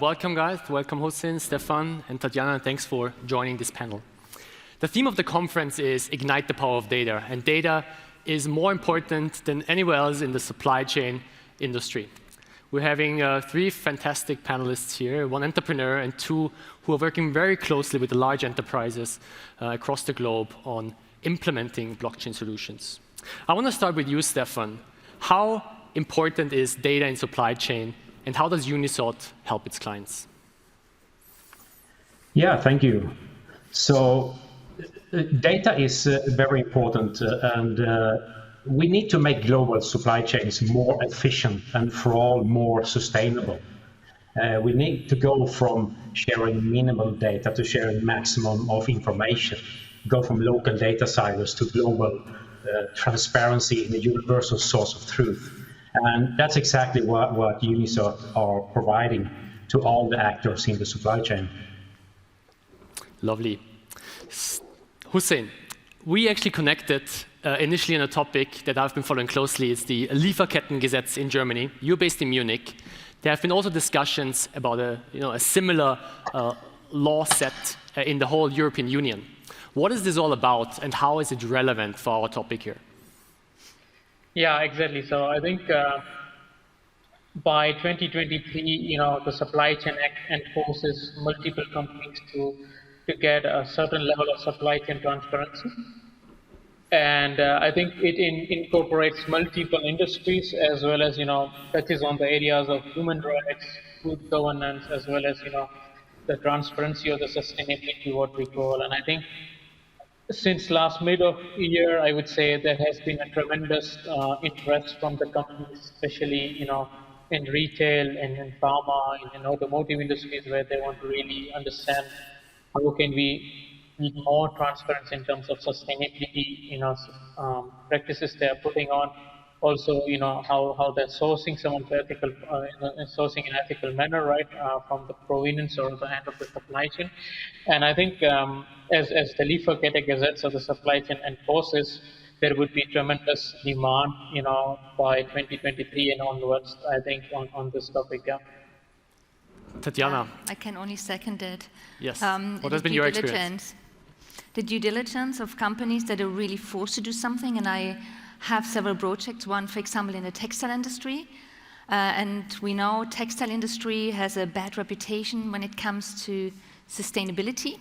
welcome, guys. Welcome, Husen, Stephan, and Tatjana. Thanks for joining this panel. The theme of the conference is Ignite the Power of Data, and data is more important than anywhere else in the supply chain industry. We're having three fantastic panelists here, one entrepreneur and two who are working very closely with the large enterprises across the globe on implementing blockchain solutions. I want to start with you, Stephan. How important is data in supply chain, and how does UNISOT help its clients? Yeah, thank you. So data is very important, and we need to make global supply chains more efficient and for all more sustainable. We need to go from sharing minimal data to sharing maximum of information, go from local data silos to global transparency in a universal source of truth. And that's exactly what UNISOT are providing to all the actors in the supply chain. Lovely. Husen, we actually connected initially on a topic that I've been following closely. It's the Lieferkettengesetz in Germany. You're based in Munich. There have been also discussions about a similar law set in the whole European Union. What is this all about, and how is it relevant for our topic here? Yeah, exactly. So I think by 2023, the Supply Chain Act enforces multiple companies to get a certain level of supply chain transparency. And I think it incorporates multiple industries as well as, touches on the areas of human rights, good governance, as well as, the transparency or the sustainability, what we call. And I think since last mid of the year, I would say there has been a tremendous interest from the companies, especially, in retail and in pharma and in automotive industries, where they want to really understand how can we be more transparent in terms of sustainability, practices they are putting on. Also, how they're sourcing some of the ethical, sourcing in an ethical manner, right, from the provenance or the end of the supply chain. And I think as the Lieferkettengesetz of the supply chain enforces, there would be tremendous demand, by 2023 and onwards, I think, on this topic. Yeah. Tatjana. I can only second it. Yes. What has been your experience? The due diligence of companies that are really forced to do something, and I have several projects, one, for example, in the textile industry. And we know textile industry has a bad reputation when it comes to sustainability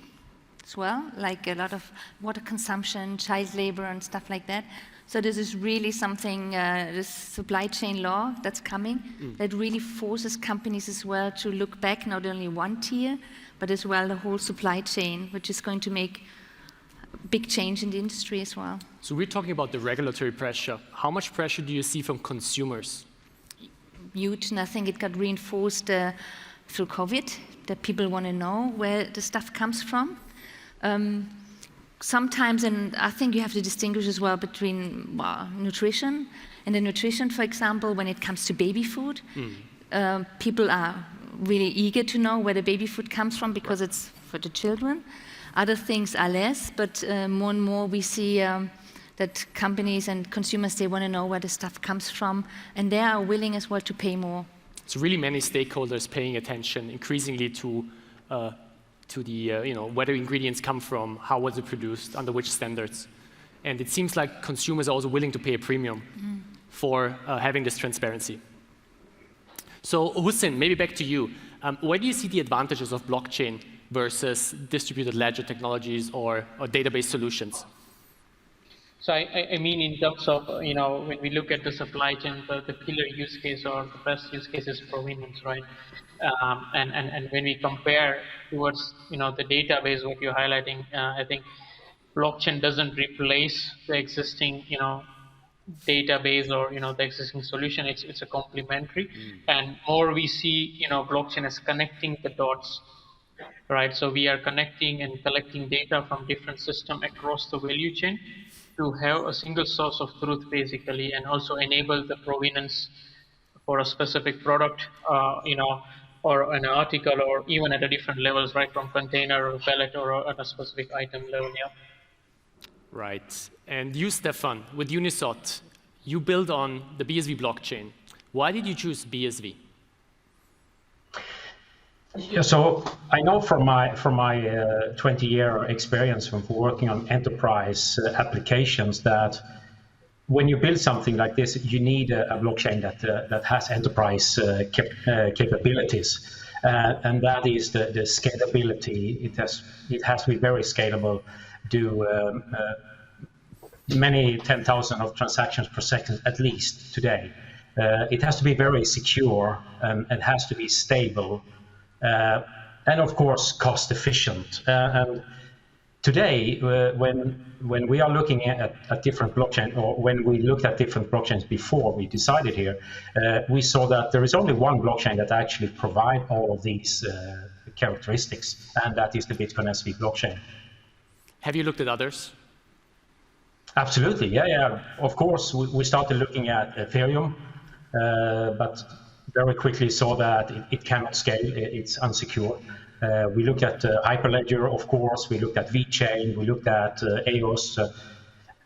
as well, like a lot of water consumption, child labor, and stuff like that. So this is really something, this supply chain law that's coming, that really forces companies as well to look back not only one tier, but as well the whole supply chain, which is going to make a big change in the industry as well. So we're talking about the regulatory pressure. How much pressure do you see from consumers? Huge, and I think it got reinforced through COVID, that people want to know where the stuff comes from. Sometimes, and I think you have to distinguish as well between nutrition. And the nutrition, for example, when it comes to baby food, people are really eager to know where the baby food comes from because it's for the children. Other things are less, but more and more we see that companies and consumers, they want to know where the stuff comes from, and they are willing as well to pay more. So really many stakeholders paying attention increasingly to the, where the ingredients come from, how was it produced, under which standards. And it seems like consumers are also willing to pay a premium for having this transparency. So Husen, maybe back to you. Where do you see the advantages of blockchain versus distributed ledger technologies or database solutions? So I mean, in terms of, when we look at the supply chain, the killer use case or the best use case is provenance, right? And when we compare towards, the database, what you're highlighting, I think blockchain doesn't replace the existing, database or, the existing solution. It's a complementary. And more we see, blockchain as connecting the dots, right? So we are connecting and collecting data from different systems across the value chain to have a single source of truth, basically, and also enable the provenance for a specific product, or an article, or even at a different levels, right, from container or pallet or at a specific item level. Yeah. Right. And you, Stephan, with UNISOT, you build on the BSV blockchain. Why did you choose BSV? Yeah, so I know from my 20-year experience from working on enterprise applications that when you build something like this, you need a blockchain that has enterprise capabilities, and that is the scalability. It has to be very scalable, do many 10,000 of transactions per second at least today. It has to be very secure, and it has to be stable, and of course cost efficient. And today, when we are looking at different blockchain, or when we looked at different blockchains before we decided here, we saw that there is only one blockchain that actually provide all of these characteristics, and that is the Bitcoin SV blockchain. Have you looked at others? Absolutely, yeah. Of course, we started looking at Ethereum, but very quickly saw that it cannot scale, it's unsecure. We looked at Hyperledger, of course, we looked at VeChain, we looked at EOS,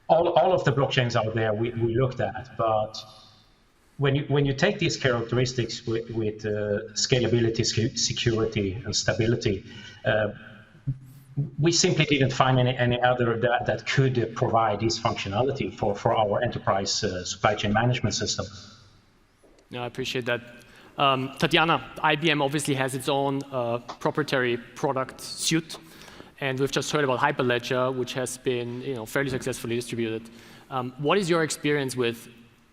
all of the blockchains out there we looked at, but when you take these characteristics with scalability, security, and stability, we simply didn't find any other that could provide this functionality for our enterprise supply chain management system. No, I appreciate that. Tatjana, IBM obviously has its own proprietary product suite, and we've just heard about Hyperledger, which has been fairly successfully distributed. What is your experience with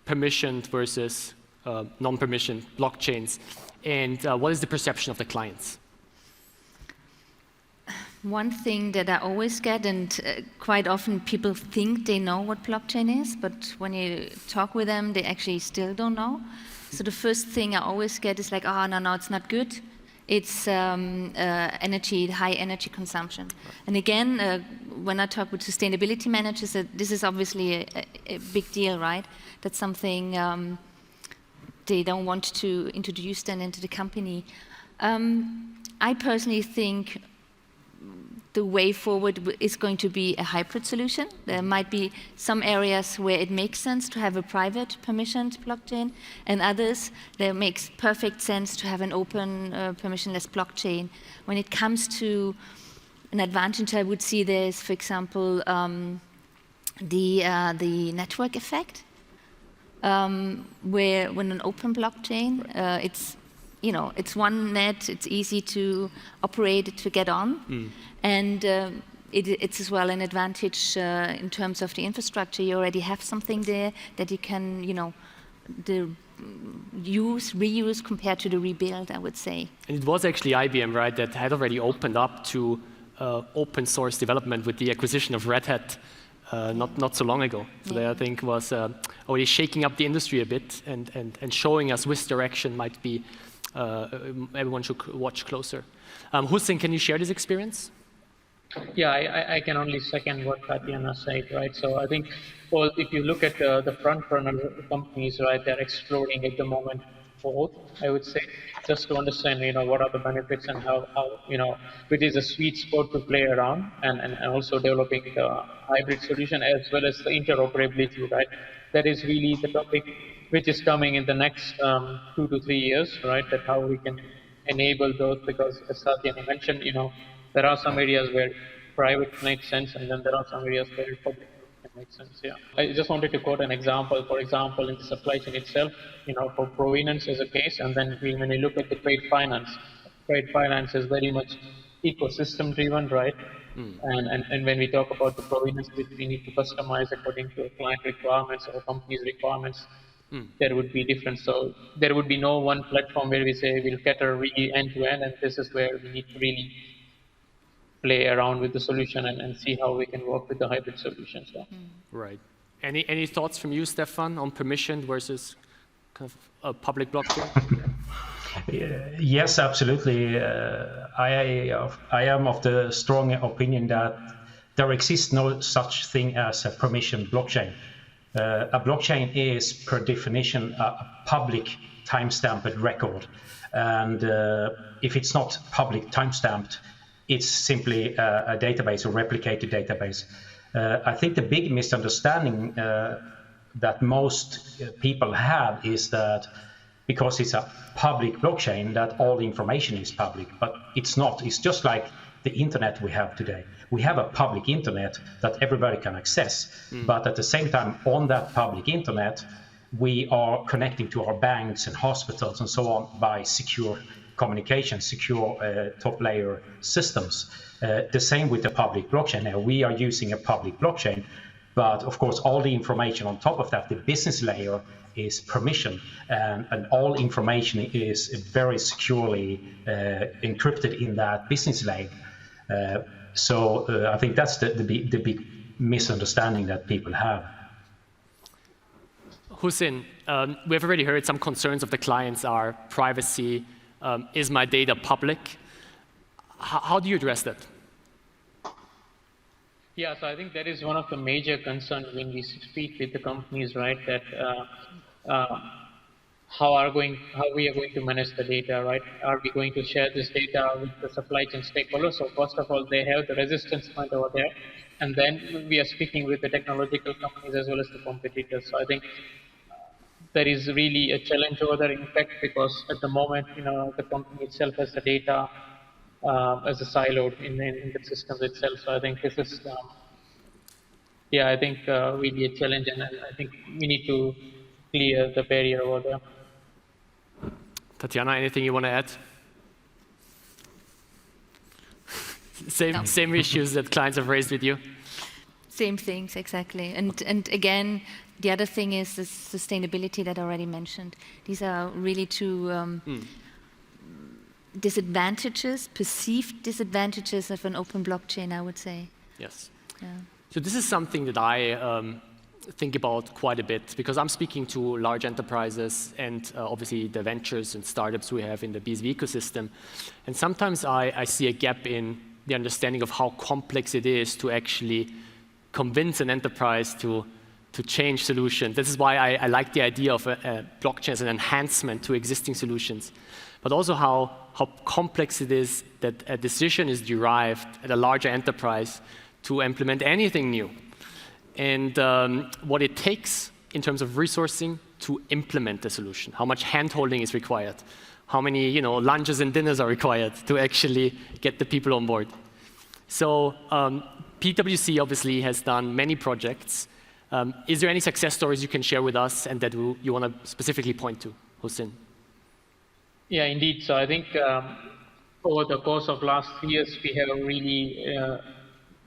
permissioned versus non-permissioned blockchains, and what is the perception of the clients? One thing that I always get, and quite often people think they know what blockchain is, but when you talk with them, they actually still don't know. So the first thing I always get is like, oh, no, it's not good. It's high energy consumption. And again, when I talk with sustainability managers, this is obviously a big deal, right? That's something they don't want to introduce then into the company. I personally think the way forward is going to be a hybrid solution. There might be some areas where it makes sense to have a private permissioned blockchain, and others that makes perfect sense to have an open permissionless blockchain. When it comes to an advantage I would see there is, for example, the network effect, where when an open blockchain, it's one net, it's easy to operate, to get on. And it's as well an advantage in terms of the infrastructure. You already have something there that you can, reuse compared to the rebuild, I would say. And it was actually IBM, right, that had already opened up to open source development with the acquisition of Red Hat not so long ago. So that, I think, was already shaking up the industry a bit and showing us which direction might be everyone should watch closer. Husen, can you share this experience? Yeah, I can only second what Tatjana said, right? So I think, well, if you look at the front runner companies, right, they're exploding at the moment, both, I would say, just to understand, what are the benefits and how which is a sweet spot to play around, and also developing the hybrid solution as well as the interoperability, right? That is really the topic which is coming in the next 2 to 3 years, right? That how we can enable those, because as Tatjana mentioned, there are some areas where private makes sense, and then there are some areas where public makes sense. Yeah, I just wanted to quote an example. For example, in the supply chain itself, for Provenance as a case, and then when you look at the trade finance is very much ecosystem driven, right? And when we talk about the Provenance, which we need to customize according to client requirements or company's requirements, there would be different. So there would be no one platform where we say we'll cater really end to end, and this is where we need to really play around with the solution and see how we can work with the hybrid solutions. So. Right. Any thoughts from you, Stephan, on permissioned versus kind of a public blockchain? Yes, absolutely. I am of the strong opinion that there exists no such thing as a permissioned blockchain. A blockchain is, per definition, a public time-stamped record. And if it's not public time-stamped, it's simply a database, a replicated database. I think the big misunderstanding that most people have is that because it's a public blockchain that all the information is public, but it's not. It's just like the internet we have today. We have a public internet that everybody can access, but at the same time, on that public internet, we are connecting to our banks and hospitals and so on by secure communication, secure top layer systems. The same with the public blockchain. Now, we are using a public blockchain, but of course, all the information on top of that, the business layer, is permission, and all information is very securely encrypted in that business layer. So I think that's the big misunderstanding that people have. Husen, we've already heard some concerns of the clients are privacy. Is my data public? How do you address that? Yeah, so I think that is one of the major concerns when we speak with the companies, right? That how we are going to manage the data, right? Are we going to share this data with the supply chain stakeholders? So first of all, they have the resistance point over there, and then we are speaking with the technological companies as well as the competitors. So I think there is really a challenge over there, in fact, because at the moment, the company itself has the data as a siloed in the systems itself. So I think this is, I think really a challenge, and I think we need to clear the barrier over there. Tatjana, anything you want to add? Same issues that clients have raised with you? Same things, exactly. And again, the other thing is the sustainability that I already mentioned. These are really two disadvantages, perceived disadvantages of an open blockchain, I would say. Yes. Yeah. So this is something that I think about quite a bit, because I'm speaking to large enterprises and obviously the ventures and startups we have in the BSV ecosystem. And sometimes I see a gap in the understanding of how complex it is to actually convince an enterprise to change solutions. This is why I like the idea of a blockchain as an enhancement to existing solutions, but also how complex it is that a decision is derived at a larger enterprise to implement anything new. And what it takes in terms of resourcing to implement the solution, how much hand-holding is required, how many lunches and dinners are required to actually get the people on board. So PwC obviously has done many projects. Is there any success stories you can share with us and that you want to specifically point to, Husen? Yeah, indeed. So I think over the course of last years, we have really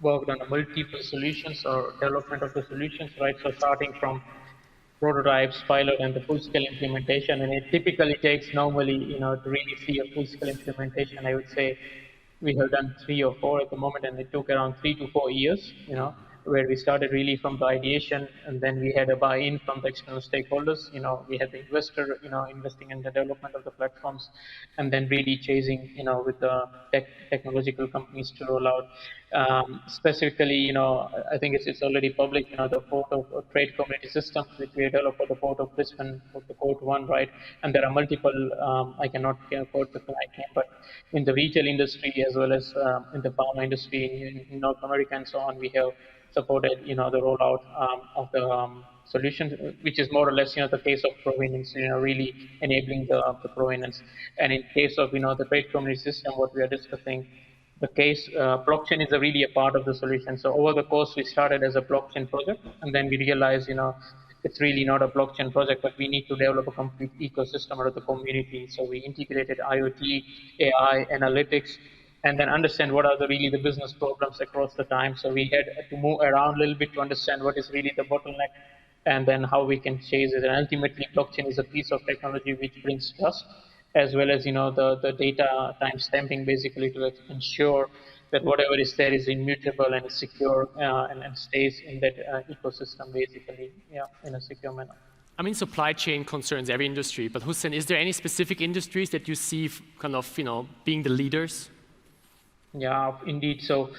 worked on multiple solutions or development of the solutions, right? So starting from prototypes, pilot, and the full-scale implementation, and it typically takes normally, to really see a full-scale implementation, I would say we have done 3 or 4 at the moment, and it took around 3 to 4 years, where we started really from the ideation, and then we had a buy-in from the external stakeholders. We had the investor, investing in the development of the platforms, and then really chasing, with the technological companies to roll out. Specifically, I think it's already public, the Port of Trade Community System, which we developed for the Port of Brisbane, for the Port 1, right? And there are multiple, I cannot quote the client name, but in the retail industry as well as in the pharma industry in North America and so on, we have supported, the rollout of the solution, which is more or less, the case of provenance, really enabling the provenance. And in case of, the trade community system, what we are discussing, the case blockchain is really a part of the solution. So over the course, we started as a blockchain project, and then we realized, it's really not a blockchain project, but we need to develop a complete ecosystem out of the community. So we integrated IoT, AI, analytics, and then understand what are really the business problems across the time. So we had to move around a little bit to understand what is really the bottleneck, and then how we can chase it. And ultimately, blockchain is a piece of technology which brings trust, as well as the data time stamping, basically to ensure that whatever is there is immutable and secure and stays in that ecosystem, basically, in a secure manner. I mean, supply chain concerns every industry, but Husen, is there any specific industries that you see kind of, being the leaders? Yeah, indeed. So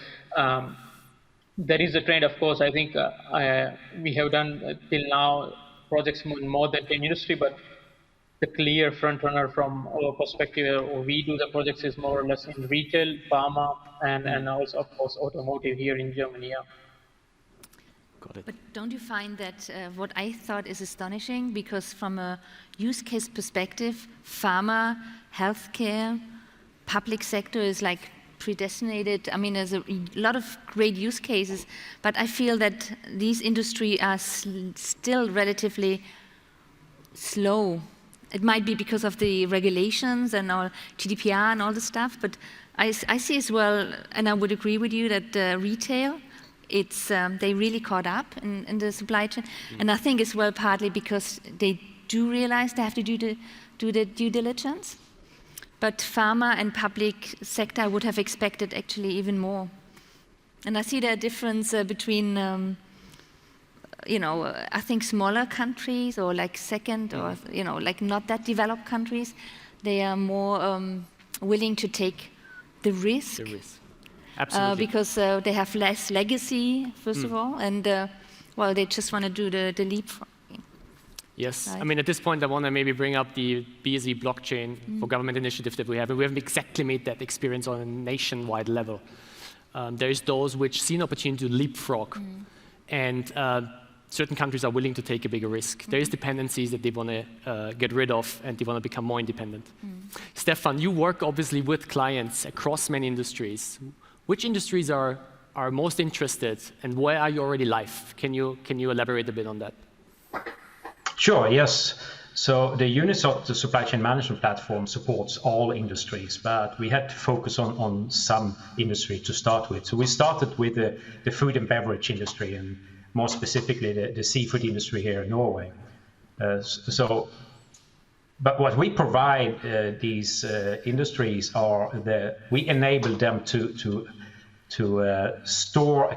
there is a trend, of course. I think we have done till now projects in more than 10 industries, but the clear front runner from our perspective, we do the projects is more or less in retail, pharma, and also, of course, automotive here in Germany. Yeah. Got it. But don't you find that what I thought is astonishing, because from a use case perspective, pharma, healthcare, public sector is like predestinated. I mean, there's a lot of great use cases, but I feel that these industries are still relatively slow. It might be because of the regulations and all GDPR and all the stuff, but I see as well, and I would agree with you that retail, they really caught up in the supply chain, and I think as well partly because they do realize they have to do the due diligence. But pharma and public sector I would have expected actually even more. And I see the difference between, I think smaller countries or like second or, like not that developed countries, they are more willing to take the risk. The risk. Absolutely. Because they have less legacy, first of all, and they just want to do the leapfrog. Yes, right. I mean, at this point, I want to maybe bring up the BSV blockchain for government initiative that we have, and we haven't exactly made that experience on a nationwide level. There's those which see an opportunity to leapfrog, and certain countries are willing to take a bigger risk. There is dependencies that they want to get rid of, and they want to become more independent. Stephan, you work obviously with clients across many industries. Which industries are most interested, and where are you already live? Can you elaborate a bit on that? Sure, yes. So the UNISOT, the supply chain management platform, supports all industries, but we had to focus on some industry to start with. So we started with the food and beverage industry, and more specifically the seafood industry here in Norway. But what we provide these industries we enable them to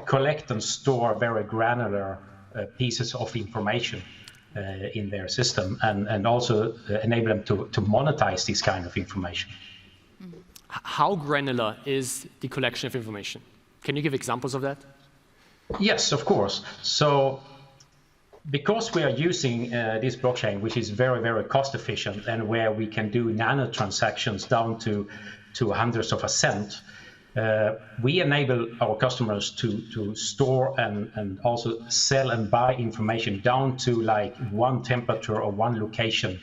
collect and store very granular pieces of information in their system, and also enable them to monetize this kind of information. How granular is the collection of information? Can you give examples of that? Yes, of course. So because we are using this blockchain, which is very, very cost efficient, and where we can do nano transactions down to hundreds of a cent, we enable our customers to store and also sell and buy information down to like one temperature or one location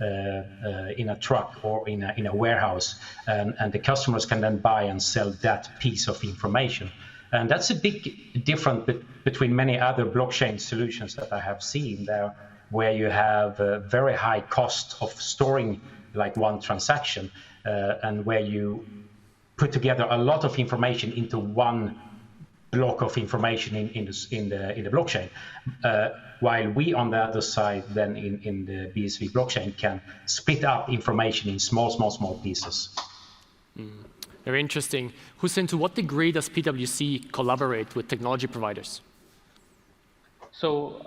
in a truck or in a warehouse, and the customers can then buy and sell that piece of information. And that's a big difference between many other blockchain solutions that I have seen there, where you have a very high cost of storing like one transaction, and where you put together a lot of information into one block of information in the blockchain, while we on the other side then in the BSV blockchain can split up information in small pieces. Very interesting. Husen, to what degree does PwC collaborate with technology providers? So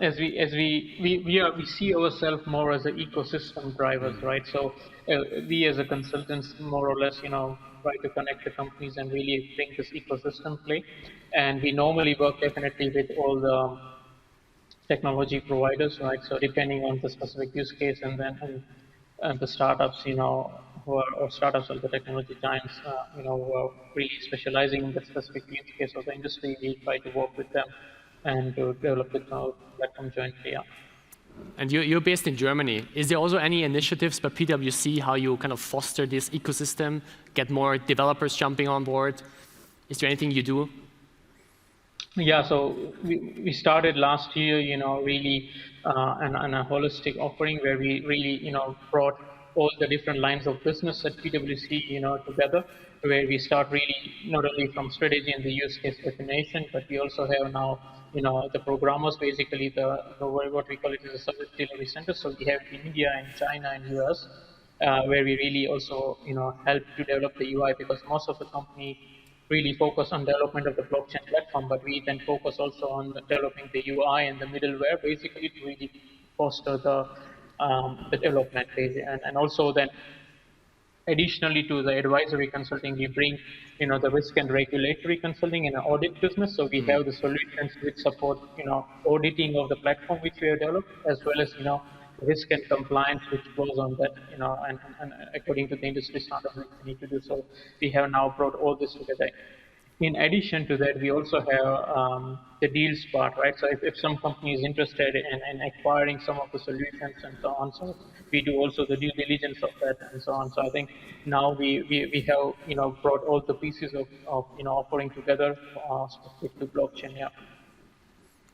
as we see ourselves more as an ecosystem drivers, right? So we as a consultants more or less, try to connect the companies and really bring this ecosystem play. And we normally work definitely with all the technology providers, right? So depending on the specific use case, and then the startups, or startups or the technology giants, who are really specializing in the specific use case of the industry, we try to work with them and to develop the platform jointly. Yeah. And you're based in Germany. Is there also any initiatives by PwC how you kind of foster this ecosystem, get more developers jumping on board? Is there anything you do? Yeah, so we started last year, really on a holistic offering where we really, brought all the different lines of business at PwC, together, where we start really not only from strategy and the use case definition, but we also have now, the programmers, basically what we call it is a service delivery center. So we have in India and China and US, where we really also, help to develop the UI, because most of the company really focus on development of the blockchain platform, but we then focus also on developing the UI and the middleware, basically to really foster the development phase. And also then additionally to the advisory consulting, we bring, the risk and regulatory consulting and audit business. So we have the solutions which support, auditing of the platform which we have developed, as well as, risk and compliance which goes on that, and according to the industry standards we need to do. So we have now brought all this together. in addition to that, we also have the deals part, right? So if some company is interested in acquiring some of the solutions and so on, so we do also the due diligence of that and so on. So I think now we have brought all the pieces of offering together specific to blockchain. Yeah.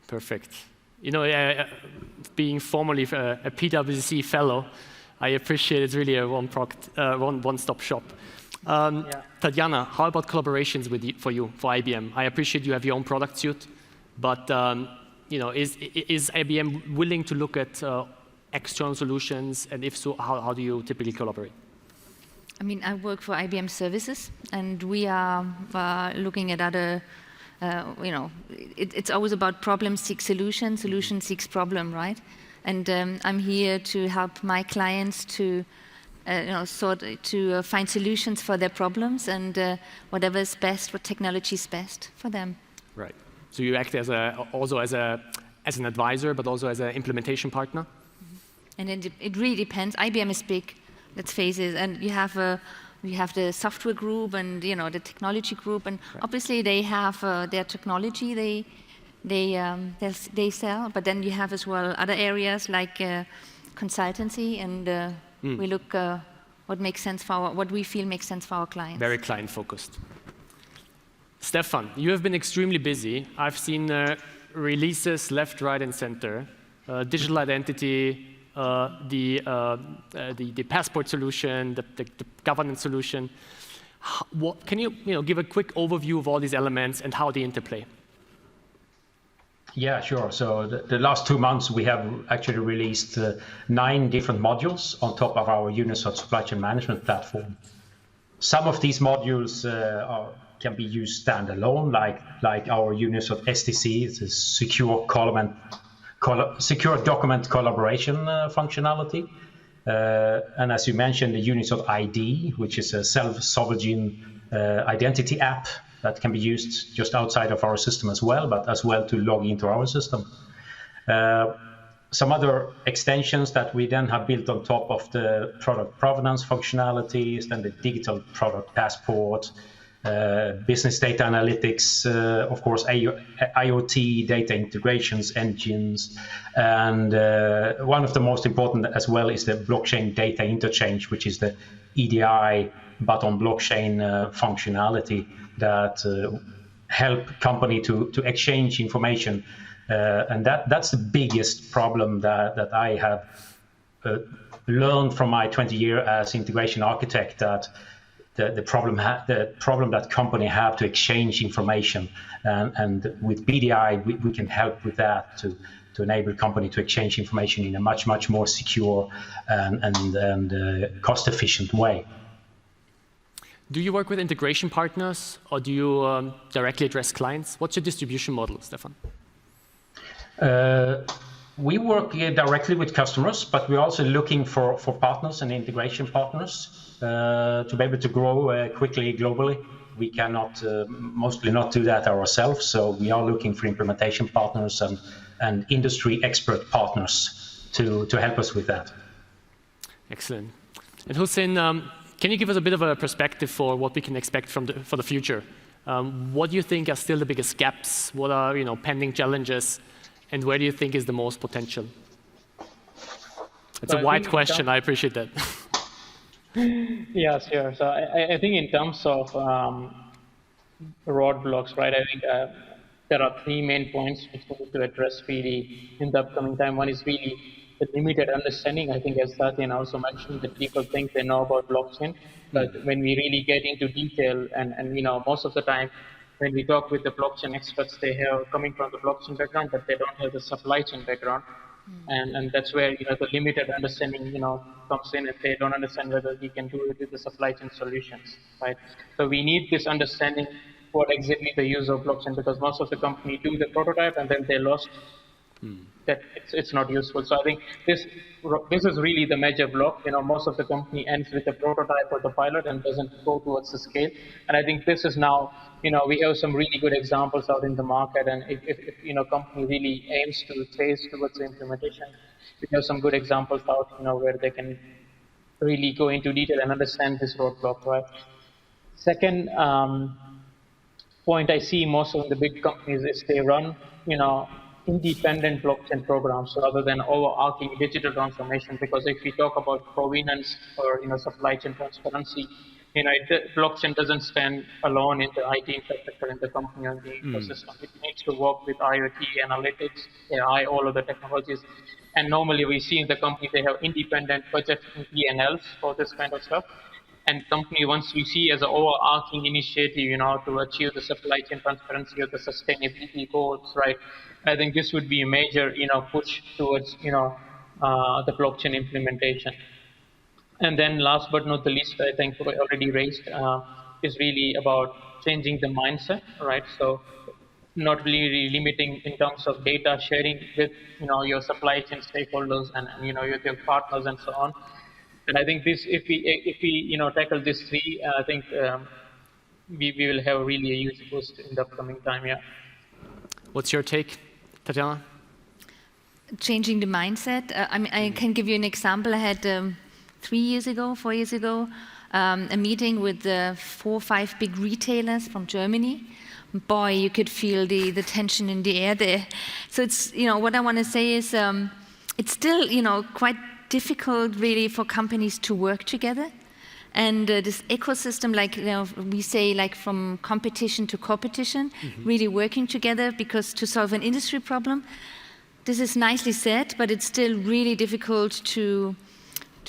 Perfect. Being formerly a PwC fellow, I appreciate it's really a one-stop shop. Tatjana, how about collaborations for IBM? I appreciate you have your own product suite, but is IBM willing to look at external solutions, and if so, how do you typically collaborate? I mean, I work for IBM Services, and we are looking at other. It's always about problem seeks solution, solution seeks problem, right? And I'm here to help my clients to find solutions for their problems and whatever is best, what technology is best for them. Right. So you act also as an advisor, but also as an implementation partner? And it really depends. IBM is big, let's face it, and you have the software group and the technology group, and obviously they have their technology they sell, but then you have as well other areas like consultancy, and we look what we feel makes sense for our clients. Very client focused. Stephan, you have been extremely busy. I've seen releases left, right, and center. Digital identity, the passport solution, the governance solution. Can you give a quick overview of all these elements and how they interplay? Yeah, sure. So the last 2 months, we have actually released 9 different modules on top of our UNISOT supply chain management platform. Some of these modules can be used standalone, like our UNISOT SDC, it's a secure document collaboration functionality. And as you mentioned, the UNISOT ID, which is a self-sovereign identity app that can be used just outside of our system as well, but as well to log into our system. Some other extensions that we then have built on top of the product provenance functionalities, then the digital product passport, business data analytics, of course, IoT data integrations engines, and one of the most important as well is the blockchain data interchange, which is the EDI but on blockchain functionality that help company to exchange information, and that's the biggest problem that I have learned from my 20 years as integration architect, that the problem that company have to exchange information, and with BDI we can help with that to enable company to exchange information in a much more secure and cost efficient way. Do you work with integration partners, or do you directly address clients? What's your distribution model, Stephan? We work directly with customers, but we're also looking for partners and integration partners to be able to grow quickly globally. We cannot mostly not do that ourselves, so we are looking for implementation partners and industry expert partners to help us with that. Excellent. And Husen, can you give us a bit of a perspective for what we can expect for the future? What do you think are still the biggest gaps? What are pending challenges? And where do you think is the most potential? It's a wide question. I appreciate that. Yeah, sure. So I think in terms of roadblocks, right? I think there are 3 main points which we need to address really in the upcoming time. One is really the limited understanding. I think as Tatjana also mentioned, that people think they know about blockchain, but when we really get into detail, and most of the time when we talk with the blockchain experts, they have coming from the blockchain background, but they don't have the supply chain background. And that's where the limited understanding comes in, and they don't understand whether we can do it with the supply chain solutions, right? So we need this understanding what exactly the use of blockchain, because most of the company do the prototype and then they lost that it's not useful. So I think this is really the major block. Most of the company ends with a prototype or the pilot and doesn't go towards the scale. And I think this is now, we have some really good examples out in the market. And if company really aims to phase towards the implementation, we have some good examples out, where they can really go into detail and understand this roadblock, right? Second, point I see most of the big companies is they run, independent blockchain programs rather than overarching digital transformation. Because if we talk about provenance or supply chain transparency, blockchain doesn't stand alone in the IT infrastructure in the company or the ecosystem. It needs to work with IoT, analytics, AI, all of the technologies. And normally we see in the company they have independent budget and P&Ls for this kind of stuff. And company, once we see as an overarching initiative, to achieve the supply chain transparency or the sustainability goals, right? I think this would be a major, push towards, the blockchain implementation. And then last but not the least, I think we already raised, is really about changing the mindset, right? So not really limiting in terms of data sharing with, your supply chain stakeholders and your partners and so on. And I think this, if we tackle these three, I think we will have really a huge boost in the upcoming time. Yeah. What's your take, Tatjana? Changing the mindset. I can give you an example. I had 4 years ago, a meeting with 4 or 5 big retailers from Germany. Boy, you could feel the tension in the air there. So it's, what I want to say is, it's still, quite difficult really for companies to work together. And this ecosystem, like we say, like from competition to competition, really working together, because to solve an industry problem, this is nicely said, but it's still really difficult to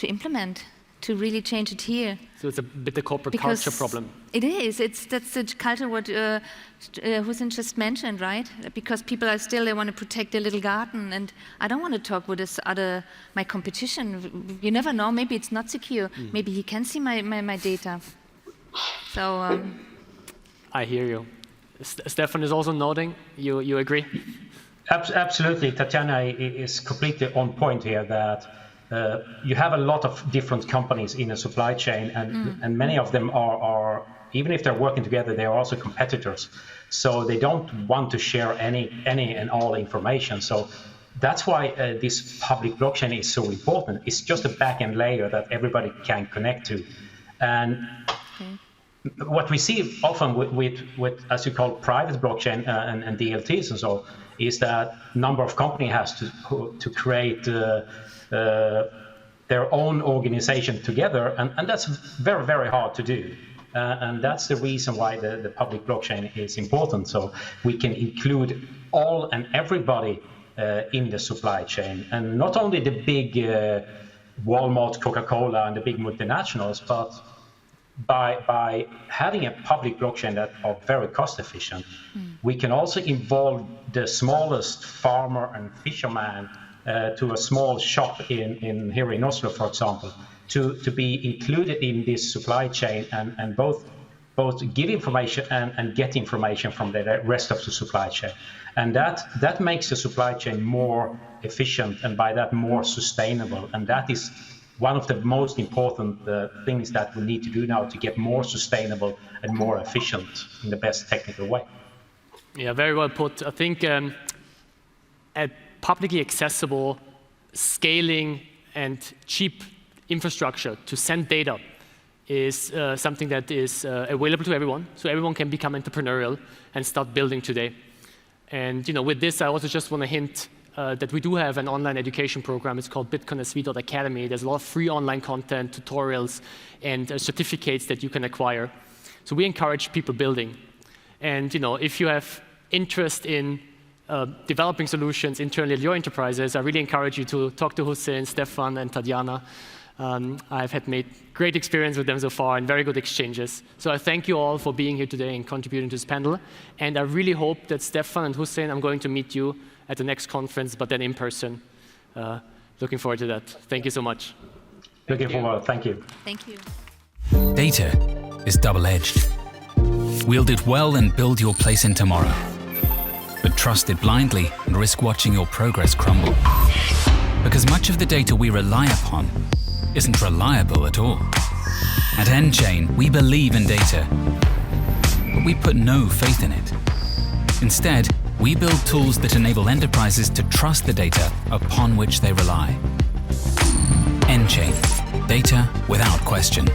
implement, to really change it here. So it's a bit the corporate culture problem. It is. That's the culture what Husen just mentioned, right? Because people are still, they want to protect their little garden, and I don't want to talk with my competition. You never know. Maybe it's not secure. Maybe he can see my data. So. I hear you. Stephan is also nodding. You agree? Absolutely. Tatjana is completely on point here that you have a lot of different companies in a supply chain, and many of them are, even if they're working together, they are also competitors. So they don't want to share any and all information. So that's why this public blockchain is so important. It's just a back-end layer that everybody can connect to. And what we see often with as you call private blockchain and DLTs and so, is that number of companies has to create their own organization together, and that's very, very hard to do. And that's the reason why the public blockchain is important. So we can include all and everybody in the supply chain, and not only the big Walmart, Coca-Cola, and the big multinationals, but by having a public blockchain that are very cost efficient, we can also involve the smallest farmer and fisherman to a small shop here in Oslo, for example, to be included in this supply chain and both give information and get information from the rest of the supply chain. And that makes the supply chain more efficient, and by that more sustainable. And that is one of the most important things that we need to do now to get more sustainable and more efficient in the best technical way. Yeah, very well put. I think a publicly accessible, scaling, and cheap infrastructure to send data is something that is available to everyone, so everyone can become entrepreneurial and start building today. And with this, I also just want to hint that we do have an online education program. It's called Bitcoin-SV.academy. There's a lot of free online content, tutorials, and certificates that you can acquire. So we encourage people building. And if you have interest in developing solutions internally at your enterprises, I really encourage you to talk to Husen, Stephan, and Tatjana. I've made great experience with them so far and very good exchanges. So I thank you all for being here today and contributing to this panel. And I really hope that Stephan and Husen, I'm going to meet you at the next conference, but then in person. Looking forward to that. Thank you so much. Looking forward. Thank you. Thank you. Data is double-edged. Wield it well and build your place in tomorrow. But trust it blindly and risk watching your progress crumble. Because much of the data we rely upon isn't reliable at all. At nChain, we believe in data, but we put no faith in it. Instead, we build tools that enable enterprises to trust the data upon which they rely. nChain, data without question.